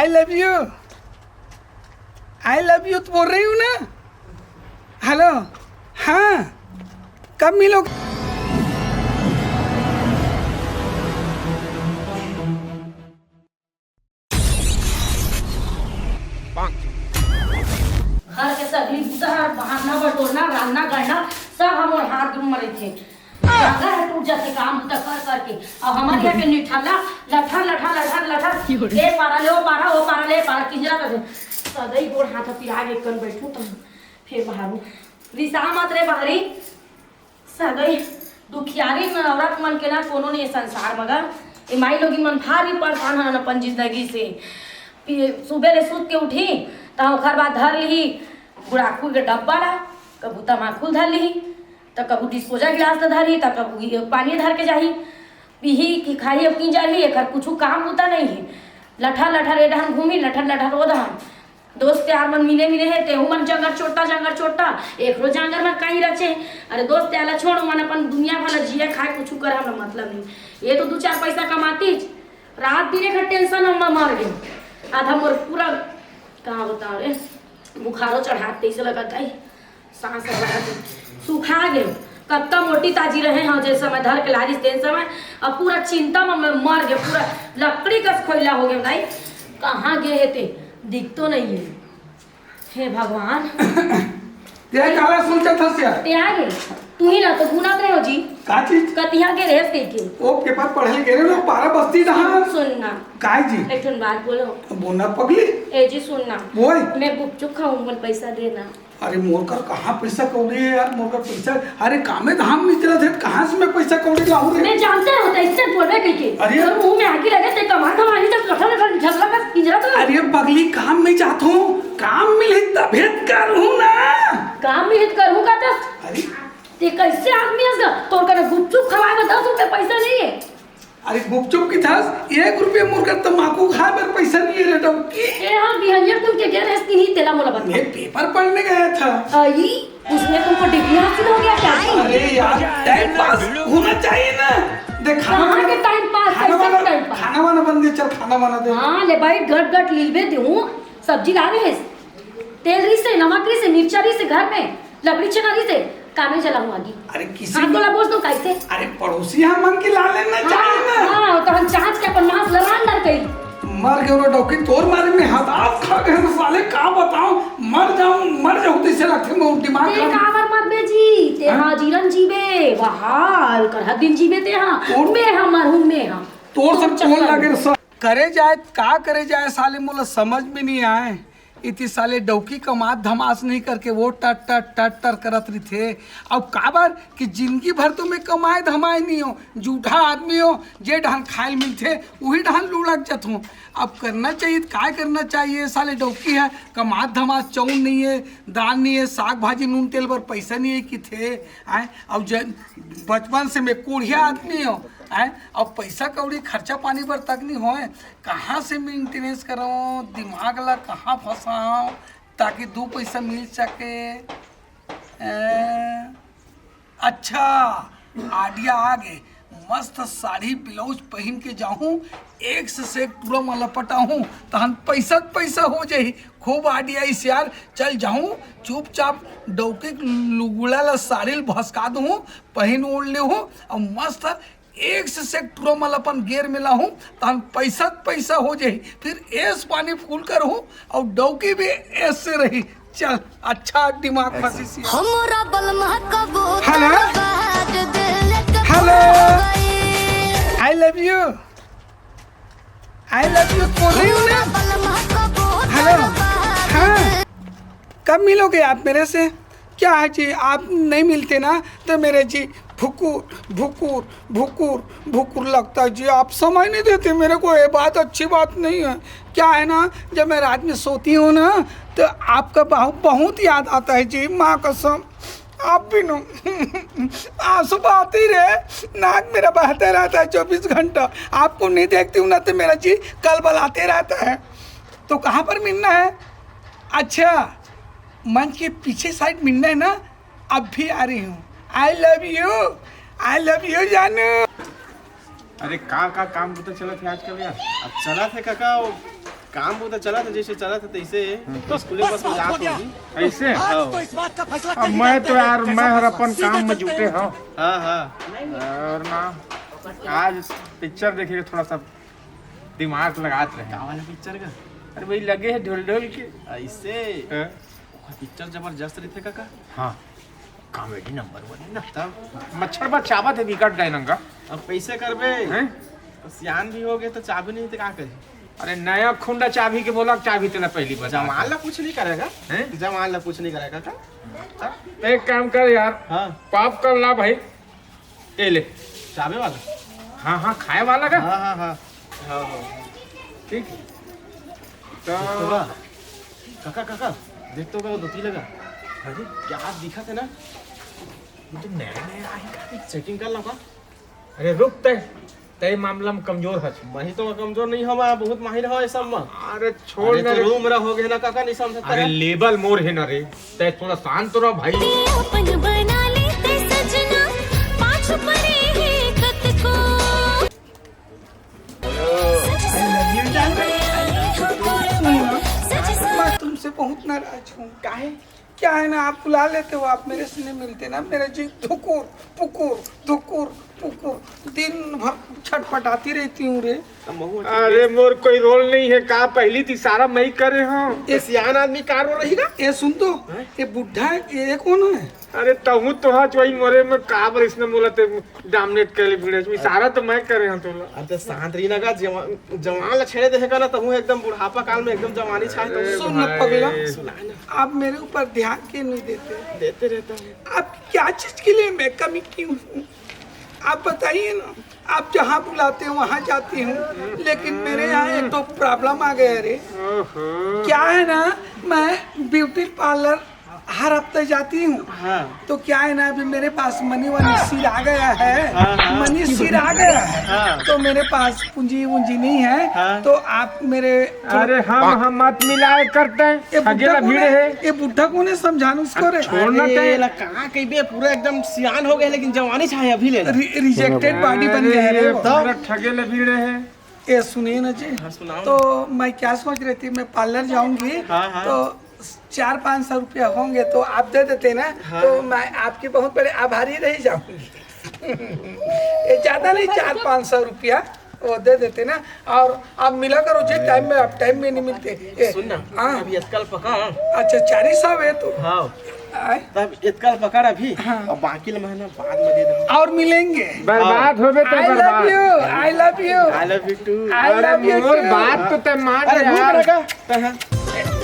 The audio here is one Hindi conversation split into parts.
I love you, I love you तो बोल रही हूँ ना। हेलो, हाँ कब मिलोगे? घर के सभी बहाना बटोरना रान्ना गढ़ना सब हम और हाथ में मरे थे। जगह टूट जाते काम तो कर करके अब हमारे यहाँ के निठाला लठर लठर लठर लठर ले पारा ले वो पारा वो पारा ले पारा किंजरा कर सदै गोड़ हाथ पिरा के कन बैठू तो फिर बाहर रिसा मत रे बाहरी सदै दुखियारी में औरत मन के ना कोनो नहीं संसार मगर ए माई लोगी मन भारी परेशान हन अपन जिंदगी से। सुबह ले सूत के उठी तो ओकर बाद धर ली गुड़ाखू के डब्बा ला कबू तमाखू धर ली तो कबू डिस्पोजल गिलास धरी तो कबू पानी धर के जाही पीही कि खाई अब की जाही एक कुछ काम होता नहीं है। लठर लठर ए डहन घूमी लठर लठर ओ दहन दोस्त यार मन मिले मिले है तेहू मन जंगर छोटा एक रोज जंगर में कहीं रचे। अरे दोस्त यार छोड़ मन अपन दुनिया भला जिए खाए कुछ कर हम मतलब नहीं ये तो 2-4 पैसा कमाती रात दिन का टेंशन हम मर गए आधा मोर पूरा कहाँ बताओ रे बुखारो चढ़ाते से लगता है सांस सूखा गए कत्ता मोटी ताजी रहे हाँ जैसे मैं धर के लारिस तेन समय अब पूरा चिंता में मैं मर गए पूरा लकड़ी का खोइला हो गया भाई कहाँ गए है ते दिख तो नहीं है। हे भगवान ते काला सोचा था से ते आ गए तू ही ना तो गुना करे हो जी का चीज कतिया के रेस के ओ पेपर पढ़े गेरे लो पारा बस्ती दहा सुनना काय जी एक ठन बात बोलो बोना पगली ए जी सुनना बोल मैं गुपचुप खाऊं मन पैसा देना। अरे मोर कर कहाँ पैसा कौड़ी है यार मोर का पैसा अरे कामे धाम में चला थे कहाँ से मैं पैसा कौड़ी लाऊं रे मैं जानते होता इससे बोलबे कइके अरे मुंह में आगे लगे ते कमानी तक लठल झगड़ा का किंजरा तो अरे पगली काम में जाता हूँ काम मिले तबीयत करूँ ना काम में हित करूँ का तो अरे ते कैसे आदमी है तोर का गुपचुप खवाए में 10 रुपए पैसा नहीं है। अरे गुपचुप की था 1 रुपये मोर का तम्बाकू खाए पर पैसा नहीं है डौकी ए हां बिहंजर तुम के गए रहती नहीं तेला मोला बता मैं पेपर पढ़ने गया था आई उसमें तुमको डिग्री हासिल हो गया क्या? अरे यार टाइम पास होना चाहिए ना देख कहां के टाइम पास कैसा टाइम पास खाना वाना बन गया चल खाना वाना दे हां ले भाई गट गट लीलबे दूं सब्जी ला रहे हैं तेल री से नमक री से मिर्चा री से घर में लकड़ी चनारी से कामे चला हूं आगे। अरे किसी हां तोला बोल दो कैसे अरे पड़ोसी हम मन की ला लेना चाहिए ना हां तो हम चांच के अपन मांस लड़ान डर गई मर गए रो डौकी तोर मारे में हदास खा गए साले का बताऊं मर जाऊं तो इसे लगते मैं दिमाग ते कावर मत बेजी ते हां जीवन जीवे बहाल कर हद दिन जीवे ते हां में हमर हूं में हां तोर सब चोल लगे करे जाए का करे जाए साले मोला समझ में नहीं आए इतनी साले डौकी कमात धमास नहीं करके वो टर करत रही थे। अब काबर कि जिंदगी भर तो मैं कमाए धमाए नहीं हो जूठा आदमी हो जे ढान खाए मिलते वही ढान लुढ़क जात हूँ। अब करना चाहिए काय करना चाहिए साले डौकी है कमात धमास चौन नहीं है दाल नहीं है साग भाजी नून तेल पर पैसा नहीं है कि थे आए अब बचपन से मैं कोढ़िया आदमी हो आए अब पैसा कौड़ी खर्चा पानी पर तक नहीं होए कहाँ से मेंटेनेंस करूँ दिमाग ला कहाँ फंसाऊँ ताकि 2 पैसा मिल सके। अच्छा आइडिया आ गए मस्त साड़ी ब्लाउज पहन के जाऊँ एक से एक पूरा मला पटाऊँ तहन पैसा हो जाए खूब आइडिया इस यार चल जाऊँ चुपचाप डौके लुगुड़ा ला साड़ी भसका दूँ पहन ओढ़ ले हूँ और मस्त एक से एक पूरा mal अपन गेर मिला हूँ तहन पैसा हो जाए फिर एस पानी फूल कर हूँ और डौकी भी एस से रही चल अच्छा दिमाग फंसी hello hello I love you बोल रही हूँ ना। हेलो हाँ कब मिलोगे आप मेरे से क्या है जी आप नहीं मिलते ना तो मेरे जी भुकुर लगता है जी आप समय नहीं देते मेरे को ये बात अच्छी बात नहीं है। क्या है ना जब मैं रात में सोती हूँ ना तो आपका बहुत याद आता है जी माँ कसम आप भी नो आंसू आते ही रहे नाक मेरा बहता रहता है 24 घंटा आपको नहीं देखती हूँ ना तो मेरा जी कल बलाते रहता है। तो कहाँ पर मिलना है? अच्छा मंच के पीछे साइड मिलना है ना अब भी आ रही हूँ। आई लव यू जानू। अरे का काम पता चला थे आजकल यार अब चला थे काका काम वो तो चला था जैसे चला था तैसे तो स्कूल बस में जात होगी ऐसे अब मैं तो यार मैं हर अपन काम में जुटे हूँ हाँ हाँ और ना आज पिक्चर देखे थोड़ा सा दिमाग लगाते रहे। क्या वाला पिक्चर का अरे भाई लगे है ढोल ढोल के ऐसे पिक्चर जबरदस्त रहते काका। हाँ कॉमेडी नंबर 1 ना। तब मच्छर बस चावत है विकट गए नंगा अब पैसे करबे हैं। सियान भी हो गए तो चाबी नहीं तो क्या करे। अरे नया खुंडा चाबी के बोला चाबी तेना पहली बार जमाल ला कुछ नहीं करेगा हैं? जमाल ला कुछ नहीं करेगा का। एक काम कर यार हाँ पाप कर ला भाई ये ले। चाबे वाला हाँ हाँ खाए वाला का हाँ हाँ हाँ हाँ हाँ ठीक है तो काका काका देख तो का धोती लगा। अरे क्या दिखा थे ना ये तो नया नया आएगा चेकिंग कर ला का। अरे रुक तय मामला में कमजोर है। वही तो कमजोर नहीं हम बहुत माहिर हो सब में। अरे छोड़ अरे ना तो रे। रूम रहो गए ना काका नहीं समझ अरे लेबल मोर है ना रे तय थोड़ा शांत रहो भाई। अपन बना लेते सजना पाँच परे हैं कत को मैं तुमसे बहुत नाराज हूँ। काहे क्या है ना, आप बुला लेते हो, आप मेरे से नहीं मिलते ना। मेरा जी धुकुर पुकुर दिन भर छटपटाती रहती हूँ रे। अरे मोर कोई रोल नहीं है का पहली थी सारा मैं ही करे हूँ। ये सियान आदमी कार रो रहेगा। ये सुन तो, ये बुढ़ा है, ये कौन है? अरे तहु तो हाँ चोई मोरे में का बर इसने बोला ते डोमिनेट कर ली वीडियो सारा तो मैं करे हूँ तोला। अरे शांत रही ना का जवान ला छेड़े देगा ना तब एकदम बुढ़ापा काल में एकदम जवानी छाए तो सुन न पगला, सुनाए ना आप मेरे ऊपर ध्यान क्यों नहीं देते? देते रहता हूँ। आप क्या चीज के लिए मैं कमी क्यों हूँ? आप बताइए ना। आप जहाँ बुलाते हो वहाँ जाती हूँ, लेकिन मेरे यहाँ एक तो प्रॉब्लम आ गया रे। क्या है ना, मैं ब्यूटी पार्लर हर हफ्ते जाती हूँ। हाँ। तो क्या है ना, अभी मेरे पास मनी सिर आ गया है। मनी सिर आ गया है। तो मेरे पास पूंजी वूंजी नहीं है। तो आप मेरे अरे हम मत मिलाए करते हैं अकेला भीड़ है। ये बुढ़ा कौन है, समझाना उसको रे। छोड़ना अरे ला कहाँ कहीं बे पूरा एकदम सियान हो गए लेकिन जवानी छाए अभी ले। रिजेक्टेड बॉडी बन गया है रे वो। पूरा ठगेले भीड़ है। ये सुनिए ना जी, सुनाओ। तो मैं क्या सोच रही थी, मैं पार्लर जाऊंगी तो 400-500 रुपया होंगे तो आप दे देते ना। तो मैं आपकी बहुत बड़े आभारी रह जाऊंगी। ये ज्यादा नहीं, 400-500 रुपया वो दे देते ना। और आप मिला करो जी टाइम में, आप टाइम में नहीं मिलते। सुन ना हाँ अभी इतकल पकड़। अच्छा 400 है तो हाँ आए? तब इतकल पकड़ अभी और बाकी महीना बाद में दे दे। और मिलेंगे। बर्बाद होबे तो आई लव बर्बाद। You, I love you, I love you too. I love you. मोर बात तो ते मान अरे यार। भूख लगा कहाँ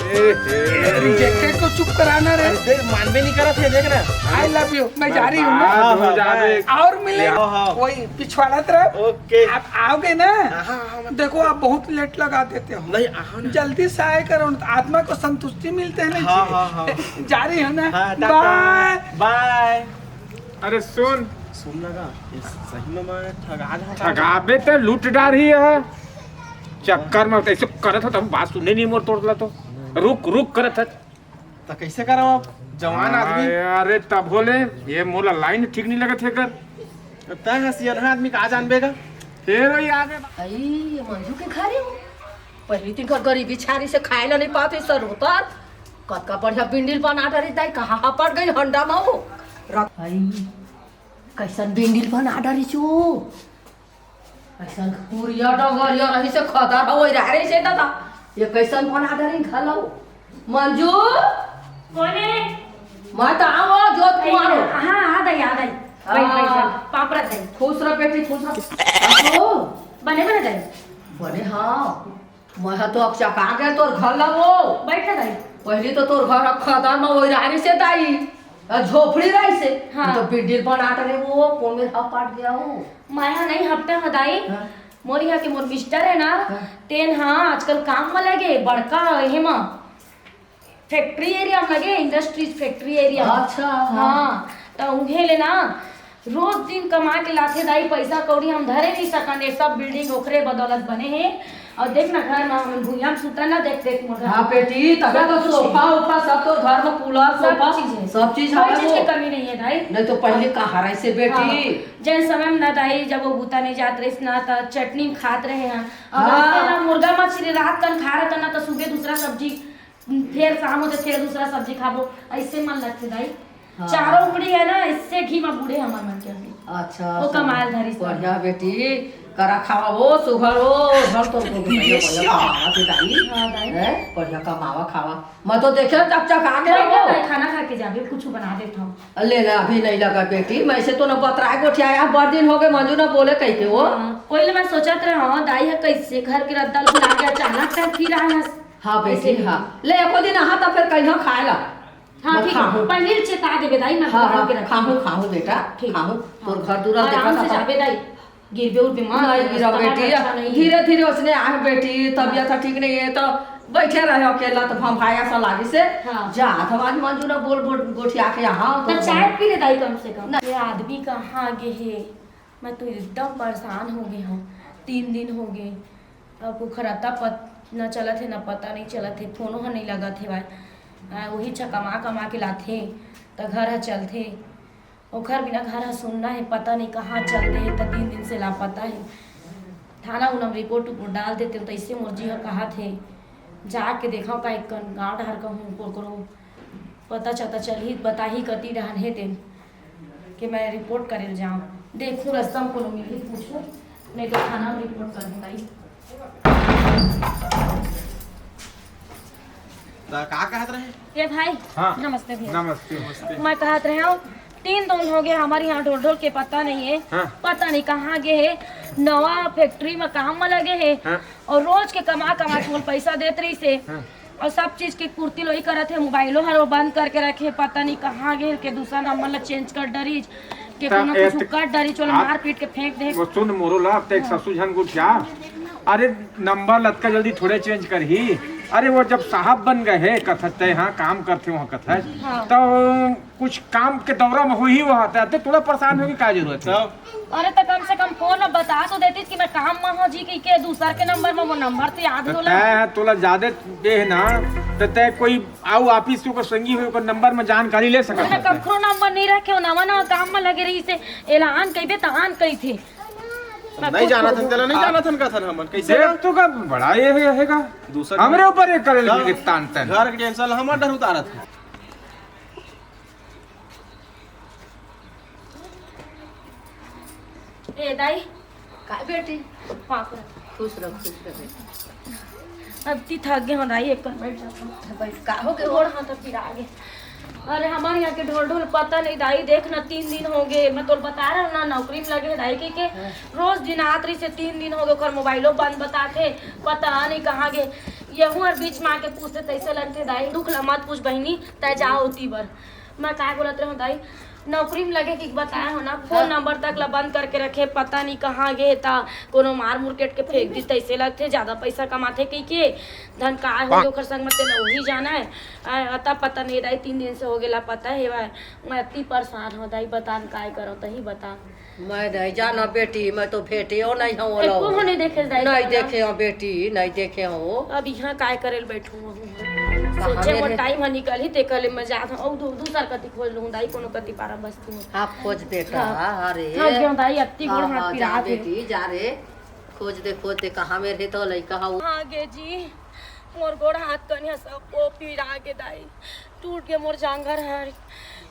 रिजेक्टेड को चुप कराना रे। देख मानवे नहीं करा थे देख ना। आई लव यू, मैं जा रही हूँ ना। बर्बाद हो जाबे। और मिले हाँ। वही पिछवाड़ा तरफ। ओके आप आओगे ना, हाँ देखो आप बहुत लेट लगा देते हो। नहीं आहा ना। जल्दी से आए करो, आत्मा को संतुष्टि मिलते है ना। हाँ। जा रही हो ना, हाँ, बाय। बाय। अरे सुन सुन लगा सही में मैं ठगा रहा था। ठगाबे तो लूट डार ही है चक्कर में ऐसे करत हो तब बात सुने नहीं मोर तोड़ला तो रुक करत है। तो कैसे करा आप जवान आदमी। अरे तब बोले ये मोला लाइन ठीक नहीं लगत है कर तय हसियन आदमी का जानबेगा। फिर वही आगे आई ये मंजू के घरे हो। पहली दिन का गरीबी छारी से खाए ला नहीं पाते सर होता। कतका बढ़िया बिंडिल बना डरी दाई कहाँ पड़ गई हंडा में हो। आई कैसन बिंडिल बना डरी छो। कैसन पुरिया डगरिया रही से खदर हो रही से दादा। ये कैसन बना डरी खलो। मंजू कोने मैं तो आओ जो तू आओ। हाँ आ गई पापड़ा दई खुश रह बेटी खुश रह। ओ बने दई बने हाँ मैं तो अब चका गया तोर घर लगो। बैठे दई पहले तो तोर घर खदार में वही रही से दाई झोपड़ी रही से। हाँ। तो बिल्डिंग बना रहे वो कौन में पाट गया हो। माया नहीं हफ्ते हदाई हाँ। मोर यहाँ के मोर मिस्टर है ना तेन हाँ आजकल काम में लगे बड़का हेमा फैक्ट्री एरिया में लगे इंडस्ट्रीज फैक्ट्री एरिया। अच्छा, हाँ। हाँ तो उन्हें लेना रोज दिन कमा के लाथे दाई पैसा कौड़ी हम धरे नहीं सकने। सब बिल्डिंग ओखरे बदौलत बने हैं और देख ना घर में हम भूया में सुता ना देख देख मोर घर। हाँ बेटी तबे तो सोफा उपा सब तो घर में कूलर सोफा चीज है। सब चीज कोई है चीज वो। की कमी नहीं है दाई। नहीं तो पहले कहाँ रहे से बेटी। जैसे समय में ना दाई जब वो बूता नहीं जात रही ना तो चटनी में खात रहे हैं। अब हाँ। ऐसे ना मुर्गा मछली रात कन खा रहे ना तो सुबह दूसरा सब्जी, फिर शाम होते फिर दूसरा सब्जी खाबो, ऐसे मन लगते दाई। हाँ। चारों उंगली है ना इससे घी में बूढ़े हमार मन के अभी। अच्छा वो कमाल धरी से। बढ़िया बेटी करा खावा वो सुगर वो घर तो बढ़िया कमावा के दाई। हाँ दाई। है बढ़िया कमावा खावा। मैं तो देखे चकचक आ नहीं गया दाई, वो। खाना खा के जाबे कुछ बना देता हूँ। ले ले अभी नहीं लगा बेटी मैं से तो न बतराए गोठिया बड़ दिन हो गए मंजू न बोले कह के वो। कोई मैं सोचत रहे हाँ दाई है कैसे घर के रद्दल बुला के अचानक से फिर आया। हाँ बेटी हाँ ले एको दिन आहा तो फिर कहीं खाएला। हाँ मैं ठीक खाहूं। है पनीर चेता देबे दाई मैं हाँ बना के हाँ रखी। खाहूं बेटा ठीक। खाहूं तोर घर दूरा आराम से देखा जाबे दाई, गिरबे उर बीमार नहीं गिरा बेटी धीरे धीरे उसने आए बेटी तबियत ठीक नहीं है तो बैठे रहे अकेला तो हम भाया सा लागी से हाँ। जा हमारी मंजू ना बोल बोल गोठिया के यहाँ तो चाय पी ले दाई कम से कम। ये आदमी कहाँ गे है, मैं तो एकदम परेशान हो गई हूँ। 3 दिन हो गए अब को खराता न चलत है न पता नहीं चलत है, फोनो नहीं लगत है भाई। वही कमा के लाथे तो घर है चलते ओखर बिना घर है सुनना है, पता नहीं कहाँ चलते हैं। तो 3 दिन से लापता है। थाना उनम रिपोर्ट उपोर्ट डाल देते तो इससे मुर्जी है कहा थे जाके देखा का एक गाँव डहर कहूँ को पता चलता चल ही बता ही करती रहने दिन कि मैं रिपोर्ट करे जाऊँ। देखूँ रास्ता में कोनो मिली पूछूँ नहीं तो थाना में रिपोर्ट कर दूँ दाई। का कहत रहे ये भाई हाँ। नमस्ते भैया। नमस्ते। मैं कहत रहे हूँ 3 दिन हो गए हमारे यहाँ ढोल ढोल के पता नहीं है। हाँ। पता नहीं कहाँ गए है, नवा फैक्ट्री में काम में लगे है। हाँ। और रोज के कमा के पैसा देते रही से। हाँ। और सब चीज के कुर्ती लोही करत है, मोबाइलो हर वो बंद करके रखे, पता नहीं कहाँ गए के दूसरा नंबर ला चेंज कर डरीज के कोनो कुछ कर डरी चलो आप- मार पीट के फेंक दे। वो सुन मोरो ला ते एक ससु झन गुठिया अरे नंबर लटका जल्दी थोड़े चेंज कर ही। अरे वो जब साहब बन गए है कथत यहाँ काम करते वहाँ कथत हाँ। तो कुछ काम के दौरा में हो ही वहाँ तो थोड़ा परेशान होगी क्या जरूरत है। अरे तो कम से कम फोन में बता तो देती कि मैं काम में हूँ जी के दूसर के नंबर में वो नंबर तो याद तो होला। तय तोला ज्यादा दे है ना तो तय कोई आओ ऑफिस के संगी हुई को नंबर में जानकारी ले सकता मैंने है। कखनो नंबर नहीं रखे नवा नवा काम में लगे रही से ऐलान कइबे तहान कई थे। नहीं जाना था तेरा नहीं जाना था का था हमन कैसे देख तो का बड़ा ये हैगा दूसरा हमरे ऊपर ये करे हाँ। लगे तान तन। घर के टेंशन हमार डर उतारत है। ए दाई का बेटी पाप खुश रह बेटी। अब ती थक गए हो दाई एक बैठ जाता बैठ का हो गए और हाँ तो फिर आगे। अरे हमारे यहाँ के ढोल ढोल पता नहीं दाई देख ना 3 दिन हो गए मैं तो बता रहा हूँ ना नौकरी में लगे दाई के रोज दिन आतरी से 3 दिन हो गए ओकर मोबाइलो बंद बताते पता नहीं कहाँ गए। यहूँ और बीच में आके पूछते तैसे लगते दाई दुख ला मत पूछ बहनी तय जाओ होती बर। मैं क्या बोलते रहा दाई नौकरी में लगे कि बताया हो ना फोन नंबर तक ला बंद करके रखे पता नहीं कहाँ गए था कोनो मार मुरकेट के फेंक दी तैसे लगते ज्यादा पैसा कमाते कई के धन का हो ओकर संग में तेला वही जाना है। अता पता नहीं दाई 3 दिन से हो गेला पता है भाई मैं इतनी परेशान हो दाई बता काय करो तही बता। मैं नहीं जाना बेटी मैं तो भेटे हो नहीं हूँ एको हो नहीं देखे दाई नहीं देखे हो बेटी नहीं देखे हो। अब यहाँ काय करे बैठू सोचे वो टाइम है निकल ही ते कल मैं जात हूं दूसर कति खोज लूं दाई कोनो कति पारा बस्ती में आप खोज बेटा अरे हाँ क्यों दाई अत्ती गोड़ हाँ, हाथ हाँ, पिरा जा दे। बेटी जा रे खोज दे कहाँ में रहे तो लड़का हो। हाँ गे जी मोर गोड़ हाथ कनिया सब को पिरा के दाई टूट के मोर जांगर है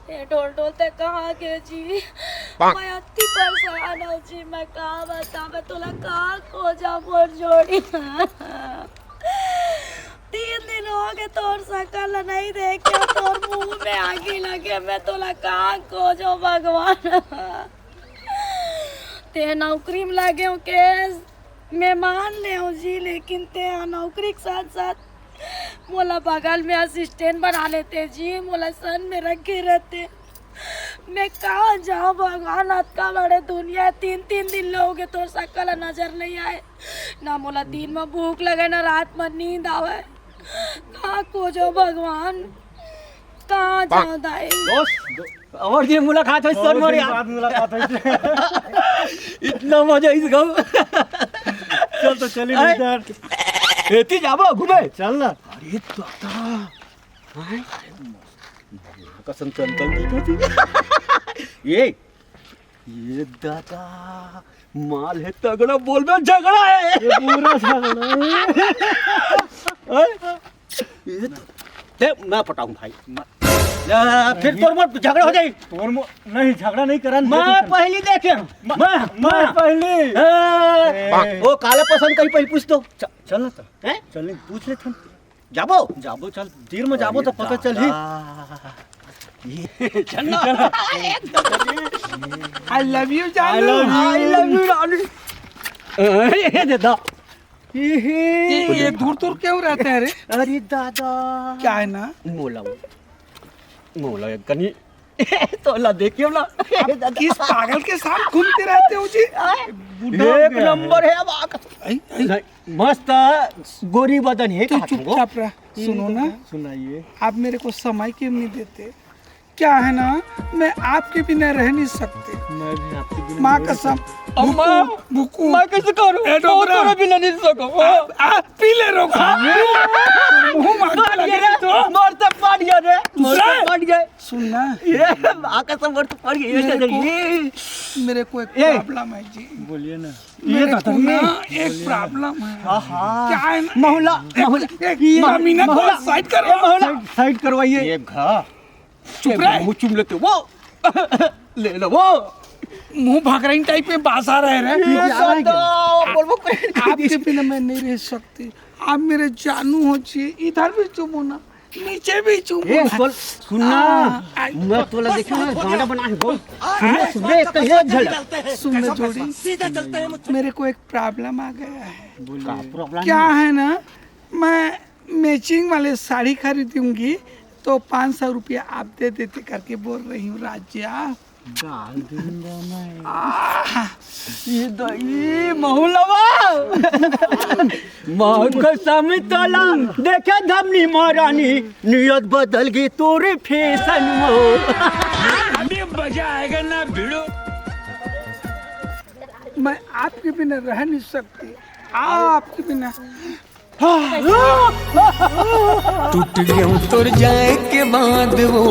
ए डोल डोल ते कहाँ गे जी मैं अत्ती परेशान हूँ जी मैं कहाँ बता मैं तोला कहाँ खोजा मोर जोड़ी। 3 दिन हो गए तोर सकल नहीं देखे तोर मुंह में आगे लगे मैं तोला कहाँ खोजो भगवान। ते नौकरी में लगे हो के मैं मान ले हूँ जी लेकिन ते नौकरी के साथ साथ मोला बगल में असिस्टेंट बना लेते जी मोला सन में रखे रहते मैं कहाँ जाऊँ भगवान अतका बड़े दुनिया 3 दिन लोगे तो सकल नजर नहीं आए ना मोला दिन में भूख लगे ना रात में नींद आवे कहाँ खोजो भगवान कहाँ जाऊँ दाई। और जी मुलाकात हो सर मोर यार मुलाकात है इतना मजा इस गाँव चल तो चली इधर एती जाबो घूमे चल ना अरे दादा हाय कसम चल ये दादा माल है तगड़ा बोल में झगड़ा है ये पूरा झगड़ा है ये ते मैं पटाऊं भाई फिर तोर मोर झगड़ा हो जाई तोर मोर नहीं झगड़ा नहीं करन मैं पहली देखे मैं पहली वो काले पसंद कहीं पहले पूछ दो चल ना तो हैं चल पूछ ले थम जाबो जाबो चल देर में जाबो तो पता चल ही चल ना आई लव यू जानू आई लव यू रानी ये दादा ये दूर दूर क्यों रहते हैं रे? अरे दादा क्या है ना मोला एक कनी तो ला देखियो ना किस पागल के साथ घूमते रहते हो जी? एक नंबर है मस्त गोरी बदन है तो चुपचाप रह, सुनो ना, सुनाइए आप मेरे को समय क्यों नहीं देते? क्या है ना, मैं आपके बिना रह नहीं सकते। मैं भी आपके बिना माँ कसम अम्मा बुकू मैं कैसे करूं ए डोबरा तेरे बिना नहीं सकूं आप पी ले रोका मुंह मांगने लगे तो मर तक पड़ गया रे मर तक पड़ गए सुनना ये आका सब मर तक पड़ गए मेरे को एक प्रॉब्लम है जी। बोलिए ना मेरे को ना एक प्रॉब्लम है। क्या है ना, मोहल्ला मीना को साइड करो, साइड करवाइए ये घा चुप रहे, मुंह चुम लेते वो ले लो वो मुंह भागराइन टाइप में बास आ रहे हैं। आपके बिना मैं नहीं रह सकती, आप मेरे जानू हो जी। इधर भी चुमो ना, नीचे भी चुमो। सुनना मैं तोला देखो ना गाना बना है बोल सुने कहिए झलक सुनने जोड़ी मेरे को एक प्रॉब्लम आ गया है। का प्रॉब्लम क्या है ना, मैं मैचिंग वाले साड़ी खरीदूंगी तो 500 रुपया आप दे देते करके बोल रही हूँ राजा। डाल दूंगा मैं ये दही महुलवा मौत का समितला देखे धमनी महारानी नियत बदल गई तोरे फैशन में अभी मजा आएगा ना भिड़ो मैं आपके बिना रह नहीं सकती, आपके बिना टूट गया तुर जाए के बाद वो